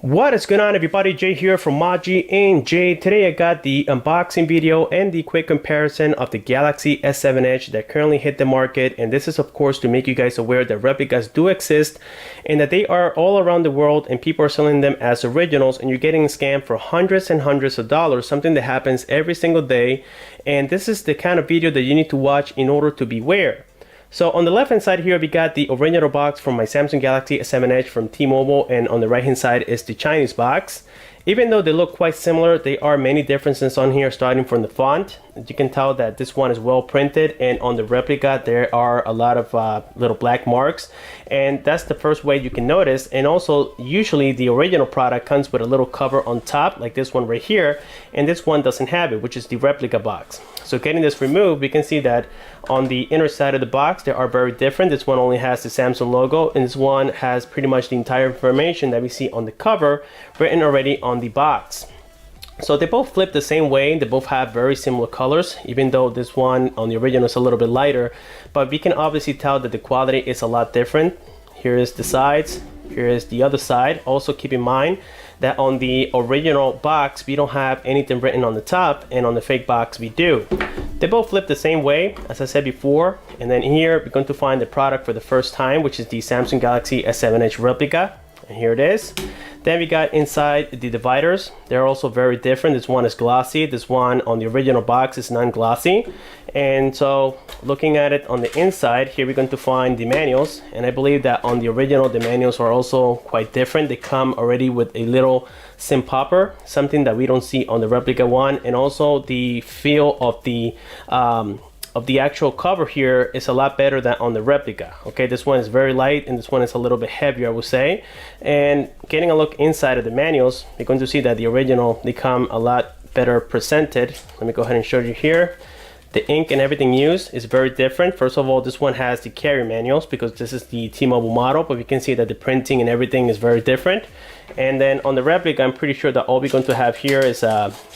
What is going on, everybody? Jay here from Maji and Jay. Today I got the unboxing video and the quick comparison of the Galaxy S7 Edge that currently hit the market, and this is of course to make you guys aware that replicas do exist and that they are all around the world and people are selling them as originals, and you're getting scammed for hundreds and hundreds of dollars, something that happens every single day. And this is the kind of video that you need to watch in order to beware. So on the left hand side here we got the original box from my Samsung Galaxy S7 Edge from T-Mobile, and on the right hand side is the Chinese box. Even though they look quite similar, there are many differences on here, starting from the font. You can tell that this one is well printed, and on the replica there are a lot of little black marks, and that's the first way you can notice. And also usually the original product comes with a little cover on top like this one right here, and this one doesn't have it, which is the replica box. So getting this removed, we can see that on the inner side of the box they are very different. This one only has the Samsung logo, and this one has pretty much the entire information that we see on the cover written already on the box. So they both flip the same way. They both have very similar colors, even though this one on the original is a little bit lighter, but we can obviously tell that the quality is a lot different. Here is the sides, here is the other side. Also keep in mind that on the original box we don't have anything written on the top, and on the fake box we do. They both flip the same way, as I said before. And then here we're going to find the product for the first time, which is the Samsung Galaxy S7 Edge replica, and here it is. Then we got inside the dividers. They're also very different. This one is glossy, this one on the original box is non-glossy. And so looking at it on the inside, here we're going to find the manuals, and I believe that on the original the manuals are also quite different. They come already with a little SIM popper, something that we don't see on the replica one. And also the feel of the actual cover here is a lot better than on the replica. Okay, this one is very light and this one is a little bit heavier, I would say. And getting a look inside of the manuals, you're going to see that the original, they come a lot better presented. Let me go ahead and show you here. The ink and everything used is very different. First of all, this one has the carrier manuals because this is the T-Mobile model, but you can see that the printing and everything is very different. And then on the replica, I'm pretty sure that all we're going to have here is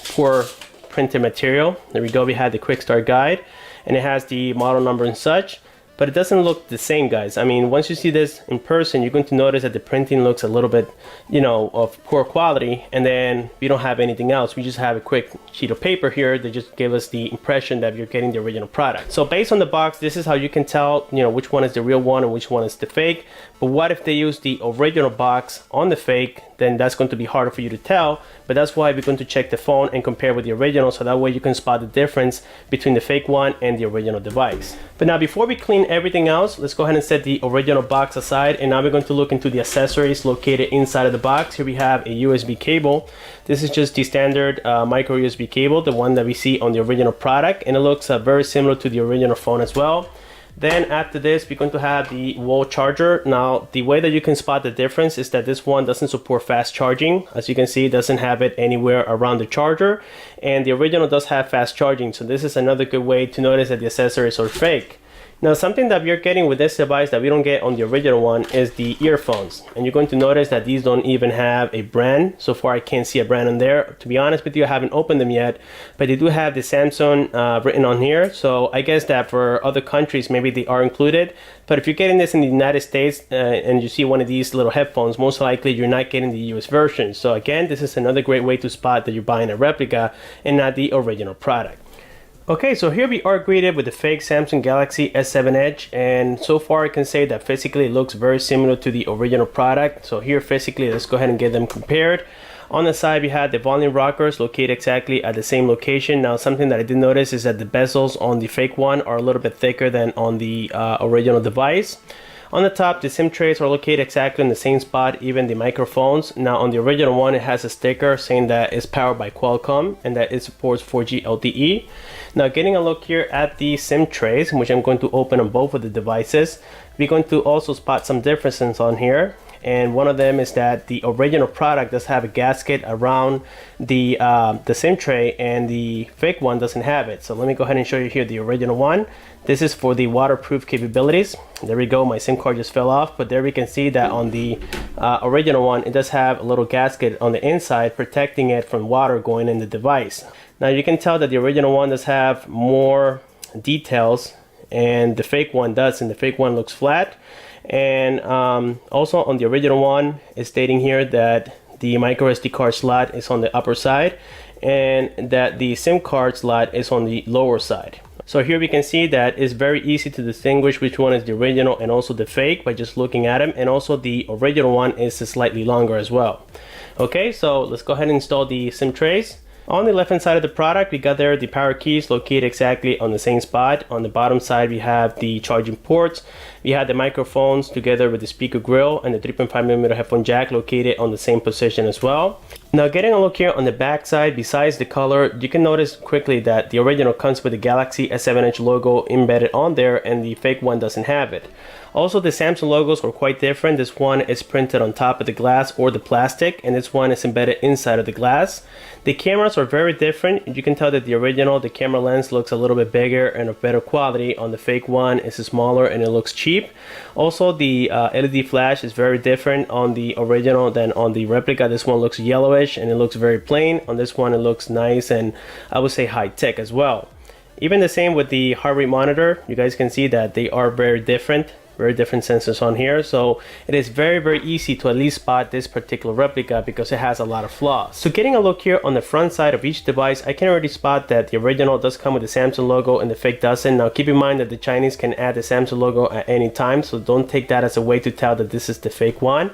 poor printed material. There we go, we had the quick start guide, and it has the model number and such, but it doesn't look the same, guys. I mean, once you see this in person, you're going to notice that the printing looks a little bit, you know, of poor quality, and then we don't have anything else. We just have a quick sheet of paper here that just give us the impression that you're getting the original product. So based on the box, this is how you can tell, you know, which one is the real one and which one is the fake. But what if they use the original box on the fake? Then that's going to be harder for you to tell. But that's why we're going to check the phone and compare with the original, so that way you can spot the difference between the fake one and the original device. But now before we clean everything else, let's go ahead and set the original box aside, and now we're going to look into the accessories located inside of the box. Here we have a USB cable. This is just the standard micro USB cable, the one that we see on the original product, and it looks very similar to the original phone as well. Then after this, we're going to have the wall charger. Now the way that you can spot the difference is that this one doesn't support fast charging. As you can see, it doesn't have it anywhere around the charger, and the original does have fast charging. So this is another good way to notice that the accessories are fake. Now something that we're getting with this device that we don't get on the original one is the earphones, and you're going to notice that these don't even have a brand. So far I can't see a brand on there. To be honest with you, I haven't opened them yet, but they do have the Samsung written on here. So I guess that for other countries maybe they are included, but if you're getting this in the United States and you see one of these little headphones, most likely you're not getting the US version. So again, this is another great way to spot that you're buying a replica and not the original product. Okay, so here we are greeted with the fake Samsung Galaxy S7 Edge, and so far I can say that physically it looks very similar to the original product. So here physically, let's go ahead and get them compared. On the side we had the volume rockers located exactly at the same location. Now something that I did notice is that the bezels on the fake one are a little bit thicker than on the original device. On the top, the SIM trays are located exactly in the same spot, even the microphones. Now on the original one, it has a sticker saying that it's powered by Qualcomm and that it supports 4G LTE. Now getting a look here at the SIM trays, which I'm going to open on both of the devices, we're going to also spot some differences on here. And one of them is that the original product does have a gasket around the SIM tray, and the fake one doesn't have it. So let me go ahead and show you here the original one. This is for the waterproof capabilities. There we go, my SIM card just fell off, but there we can see that on the original one, it does have a little gasket on the inside protecting it from water going in the device. Now you can tell that the original one does have more details, and the fake one does, and the fake one looks flat. And also on the original one, it's stating here that the micro SD card slot is on the upper side and that the SIM card slot is on the lower side. So here we can see that it's very easy to distinguish which one is the original and also the fake by just looking at them, and also the original one is slightly longer as well. Okay, so let's go ahead and install the SIM trays. On the left hand side of the product, we got there the power keys located exactly on the same spot. On the bottom side, we have the charging ports. We have the microphones together with the speaker grill and the 3.5mm headphone jack located on the same position as well. Now getting a look here on the back side, besides the color, you can notice quickly that the original comes with the Galaxy S7 Edge logo embedded on there and the fake one doesn't have it. Also, the Samsung logos are quite different. This one is printed on top of the glass or the plastic, and this one is embedded inside of the glass. The cameras are very different. You can tell that the original, the camera lens looks a little bit bigger and of better quality. On the fake one, it's smaller and it looks cheap. Also, the LED flash is very different on the original than on the replica. This one looks yellowish and it looks very plain. On this one, it looks nice and I would say high tech as well. Even the same with the heart rate monitor. You guys can see that they are very different sensors on here, so it is very easy to at least spot this particular replica because it has a lot of flaws. So getting a look here on the front side of each device, I can already spot that the original does come with the Samsung logo and the fake doesn't. Now keep in mind that the Chinese can add the Samsung logo at any time, so don't take that as a way to tell that this is the fake one.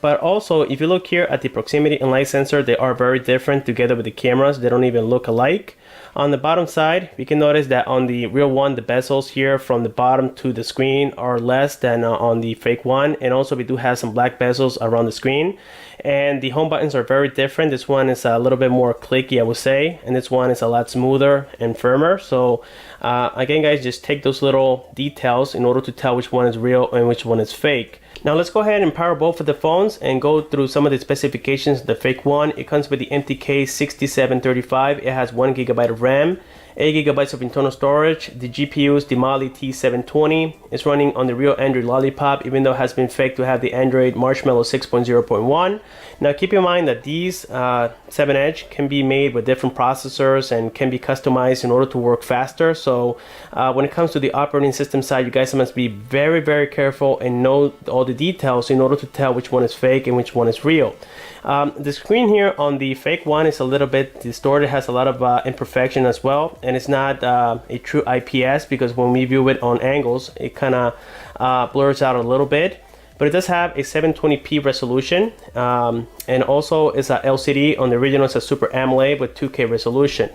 But also, if you look here at the proximity and light sensor, they are very different together with the cameras. They don't even look alike. On the bottom side, we can notice that on the real one, the bezels here from the bottom to the screen are less than on the fake one. And also we do have some black bezels around the screen. And the home buttons are very different. This one is a little bit more clicky, I would say. And this one is a lot smoother and firmer. So again, guys, just take those little details in order to tell which one is real and which one is fake. Now let's go ahead and power both of the phones and go through some of the specifications. The fake one, it comes with the MTK 6735. It has 1GB of RAM, 8GB of internal storage. The GPU is the Mali T720. It's running on the real Android Lollipop, even though it has been faked to have the Android Marshmallow 6.0.1. Now keep in mind that these 7 Edge can be made with different processors and can be customized in order to work faster. So when it comes to the operating system side, you guys must be very careful and know all the details in order to tell which one is fake and which one is real. The screen here on the fake one is a little bit distorted, has a lot of imperfection as well, and it's not a true IPS because when we view it on angles, it kind of blurs out a little bit. But it does have a 720p resolution, and also it's a LCD. On the original, it's a Super AMOLED with 2K resolution.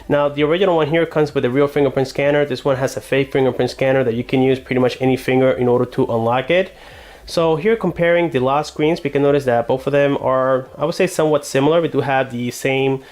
Now the original one here comes with a real fingerprint scanner. This one has a fake fingerprint scanner that you can use pretty much any finger in order to unlock it. So here, comparing the lock screens, we can notice that both of them are, I would say, somewhat similar. We do have the same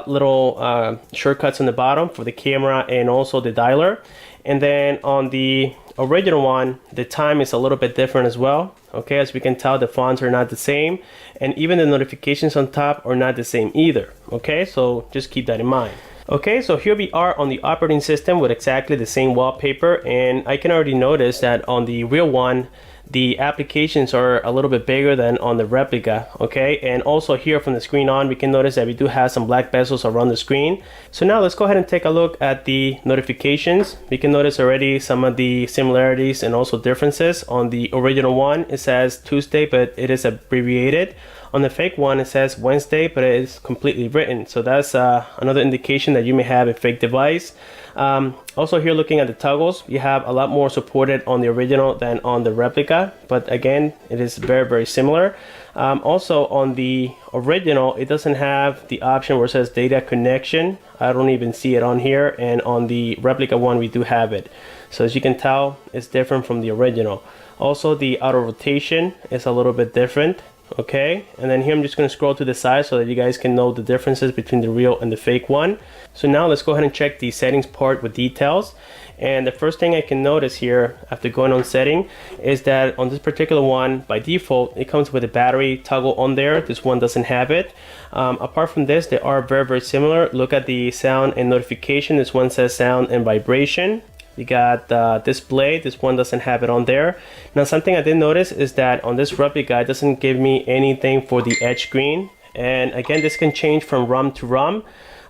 little shortcuts on the bottom for the camera and also the dialer. And then on the original one, the time is a little bit different as well. Okay, as we can tell, the fonts are not the same, and even the notifications on top are not the same either. Okay, so just keep that in mind. Okay, so here we are on the operating system with exactly the same wallpaper, and I can already notice that on the real one, the applications are a little bit bigger than on the replica. Okay, and also here from the screen on, we can notice that we do have some black bezels around the screen. So now let's go ahead and take a look at the notifications. We can notice already some of the similarities and also differences. On the original one, it says Tuesday, but it is abbreviated. On the fake one, it says Wednesday, but it is completely written. So that's another indication that you may have a fake device. Also here, looking at the toggles, you have a lot more supported on the original than on the replica, but again, it is very similar. Also on the original, it doesn't have the option where it says data connection. I don't even see it on here, and on the replica one, we do have it. So as you can tell, it's different from the original. Also, the auto rotation is a little bit different. Okay, and then here I'm just going to scroll to the side so that you guys can know the differences between the real and the fake one. So now let's go ahead and check the settings part with details. And the first thing I can notice here after going on setting is that on this particular one, by default, it comes with a battery toggle on there. This one doesn't have it. Apart from this, they are very similar. Look at the sound and notification. This one says sound and vibration. You got display. This one doesn't have it on there. Now, something I did notice is that on this replica, it doesn't give me anything for the edge screen. And again, this can change from ROM to ROM.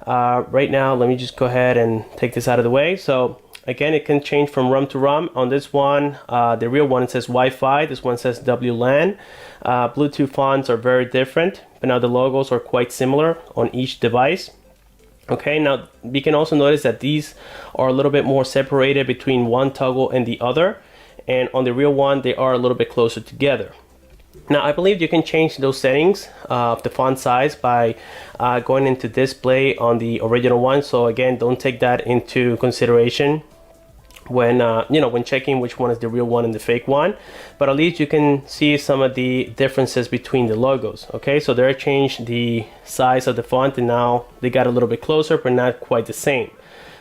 Right now, let me just go ahead and take this out of the way. So again, it can change from ROM to ROM. On this one, the real one, it says Wi-Fi. This one says WLAN. Bluetooth fonts are very different. But but now the logos are quite similar on each device. Okay, now we can also notice that these are a little bit more separated between one toggle and the other, and on the real one they are a little bit closer together. Now I believe you can change those settings of the font size by going into display on the original one. So again, don't take that into consideration when when checking which one is the real one and the fake one, but at least you can see some of the differences between the logos. Okay, so they changed the size of the font and now they got a little bit closer but not quite the same.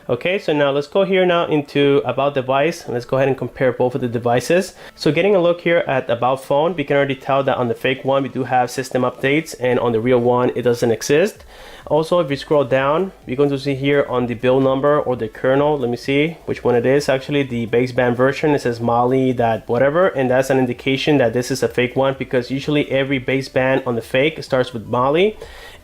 Okay, so now let's go here now into about device and let's go ahead and compare both of the devices. So getting a look here at about phone, we can already tell that on the fake one we do have system updates and on the real one it doesn't exist. Also, if you scroll down, you're going to see here on the build number or the kernel, let me see which one it is. Actually, the baseband version, it says Mali that whatever, and that's an indication that this is a fake one, because usually every baseband on the fake starts with Mali,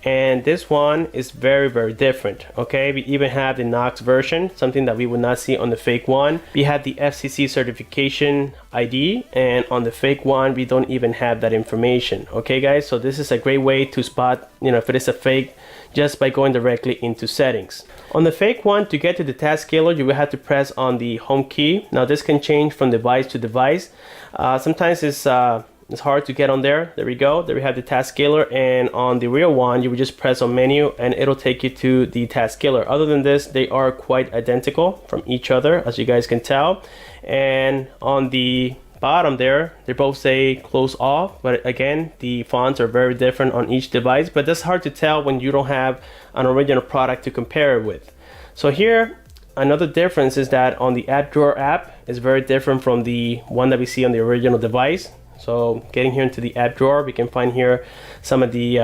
and this one is very different. Okay, we even have the Knox version, something that we would not see on the fake one. We have the FCC certification ID, and on the fake one we don't even have that information. Okay guys, so this is a great way to spot if it is a fake, just by going directly into settings. On the fake one, to get to the task scaler, you will have to press on the home key. Now this can change from device to device. Sometimes it's hard to get on there. There we go. There we have the task scaler, and on the real one you would just press on menu and it'll take you to the task scaler. Other than this, they are quite identical from each other, as you guys can tell. And on the bottom there, they both say close off, but again the fonts are very different on each device, but that's hard to tell when you don't have an original product to compare it with. So here another difference is that on the app drawer app is very different from the one that we see on the original device. So getting here into the app drawer, we can find here some of the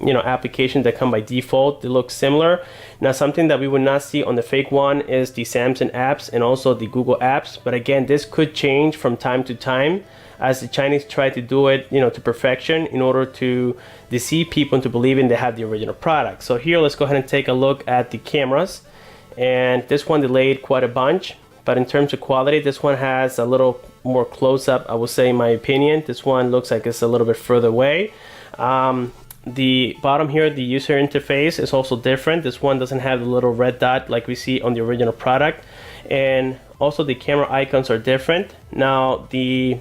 applications that come by default. They look similar. Now something that we would not see on the fake one is the Samsung apps and also the Google apps, but again this could change from time to time as the Chinese try to do it to perfection in order to deceive people into believing they have the original product. So here let's go ahead and take a look at the cameras, and this one delayed quite a bunch, but in terms of quality this one has a little more close-up, I would say, in my opinion. This one looks like it's a little bit further away. The bottom here, the user interface is also different. This one doesn't have the little red dot like we see on the original product, and also the camera icons are different. Now the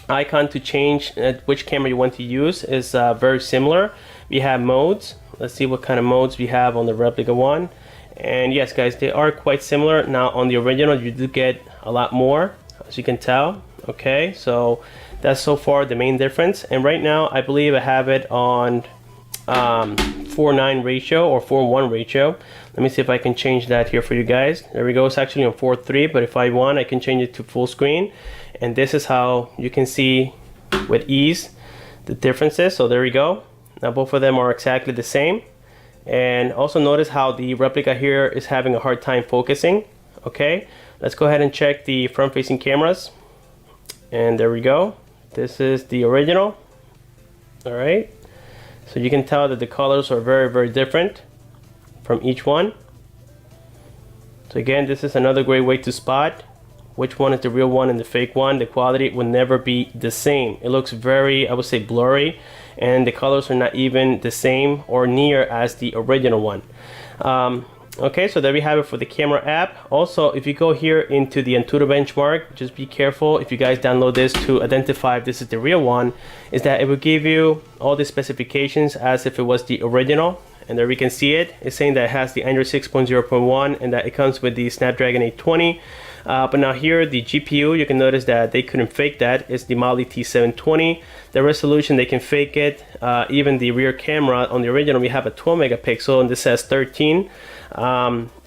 icon to change which camera you want to use is very similar. We have modes. Let's see what kind of modes we have on the replica one, and yes guys, they are quite similar. Now on the original you do get a lot more, as you can tell. Okay, so that's so far the main difference, and right now I believe I have it on 4:9 ratio or 4:1 ratio. Let me see if I can change that here for you guys. There we go, it's actually on 4:3, but if I want I can change it to full screen, and this is how you can see with ease the differences. So there we go, now both of them are exactly the same, and also notice how the replica here is having a hard time focusing. Okay, let's go ahead and check the front facing cameras, and there we go, this is the original. All right, so you can tell that the colors are very different from each one. So again, this is another great way to spot which one is the real one and the fake one. The quality will never be the same. It looks very, I would say, blurry, and the colors are not even the same or near as the original one. Okay, so there we have it for the camera app. Also, if you go here into the Antutu benchmark, just be careful if you guys download this to identify if this is the real one, is that it will give you all the specifications as if it was the original. And there we can see it. It's saying that it has the Android 6.0.1 and that it comes with the Snapdragon 820. But now here, the GPU, you can notice that they couldn't fake that. It's the Mali T720. The resolution, they can fake it. Even the rear camera on the original, we have a 12 megapixel and this says 13.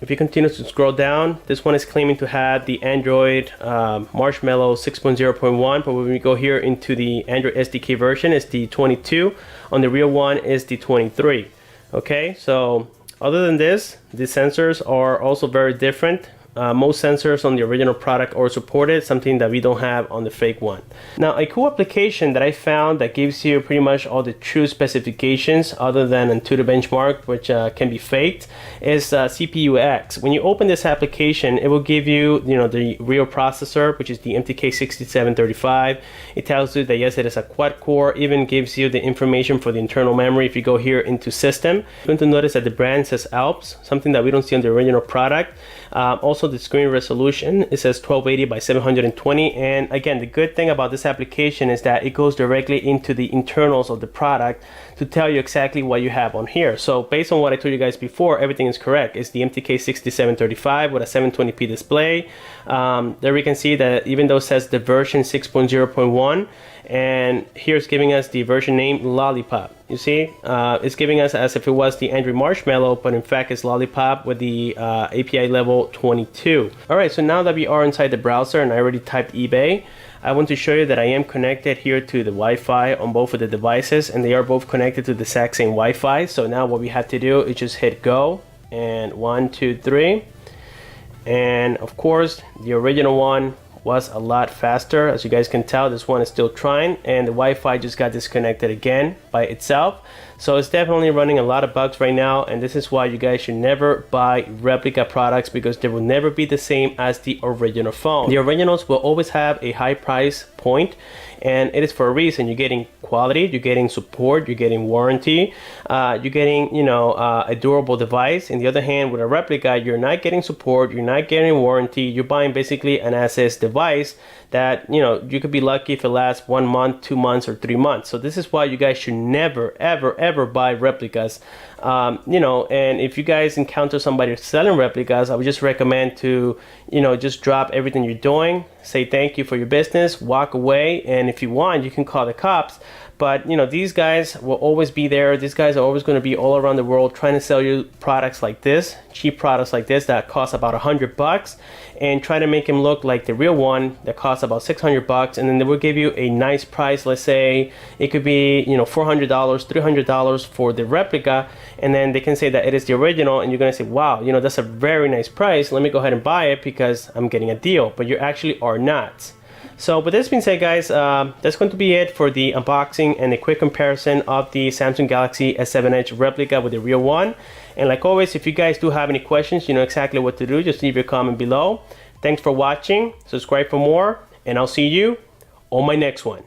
If you continue to scroll down, this one is claiming to have the Android Marshmallow 6.0.1, but when we go here into the Android SDK version, it's the 22. On the real one is the 23. Okay, so other than this, the sensors are also very different. most sensors on the original product are supported, something that we don't have on the fake one. Now, a cool application that I found that gives you pretty much all the true specifications other than Antutu benchmark, which can be faked, is CPU-X. When you open this application, it will give you, the real processor, which is the MTK6735. It tells you that yes, it is a quad core, even gives you the information for the internal memory. If you go here into system, you're going to notice that the brand says Alps, something that we don't see on the original product. Also the screen resolution, it says 1280 by 720, and again, the good thing about this application is that it goes directly into the internals of the product to tell you exactly what you have on here. So based on what I told you guys before, everything is correct. It's the MTK6735 with a 720p display. There we can see that even though it says the version 6.0.1, and here's giving us the version name Lollipop. You see, it's giving us as if it was the Android Marshmallow, but in fact it's Lollipop with the API level 22. All right, so now that we are inside the browser and I already typed eBay, I want to show you that I am connected here to the Wi-Fi on both of the devices, and they are both connected to the exact same Wi-Fi. So now what we have to do is just hit go, and 1, 2, 3. And of course, the original one was a lot faster. As you guys can tell, this one is still trying, and the Wi-Fi just got disconnected again by itself. So it's definitely running a lot of bugs right now, and this is why you guys should never buy replica products, because they will never be the same as the original phone. The originals will always have a high price point, and it is for a reason. You're getting quality, you're getting support, you're getting warranty, you're getting a durable device. On the other hand, with a replica, you're not getting support, you're not getting warranty, you're buying basically an as-is device that you could be lucky if it lasts 1 month, 2 months, or 3 months. So this is why you guys should never ever buy replicas. And if you guys encounter somebody selling replicas, I would just recommend to just drop everything you're doing, say thank you for your business, walk away, and if you want, you can call the cops. But these guys will always be there. These guys are always going to be all around the world trying to sell you products like this, cheap products like this that cost about $100, and try to make them look like the real one that costs about $600, and then they will give you a nice price. Let's say it could be $400, $300 for the replica, and then they can say that it is the original, and you're going to say, wow, that's a very nice price. Let me go ahead and buy it because I'm getting a deal. But you actually are not. So with this being said, guys, that's going to be it for the unboxing and a quick comparison of the Samsung Galaxy S7 Edge replica with the real one. And like always, if you guys do have any questions, you know exactly what to do. Just leave your comment below. Thanks for watching. Subscribe for more, and I'll see you on my next one.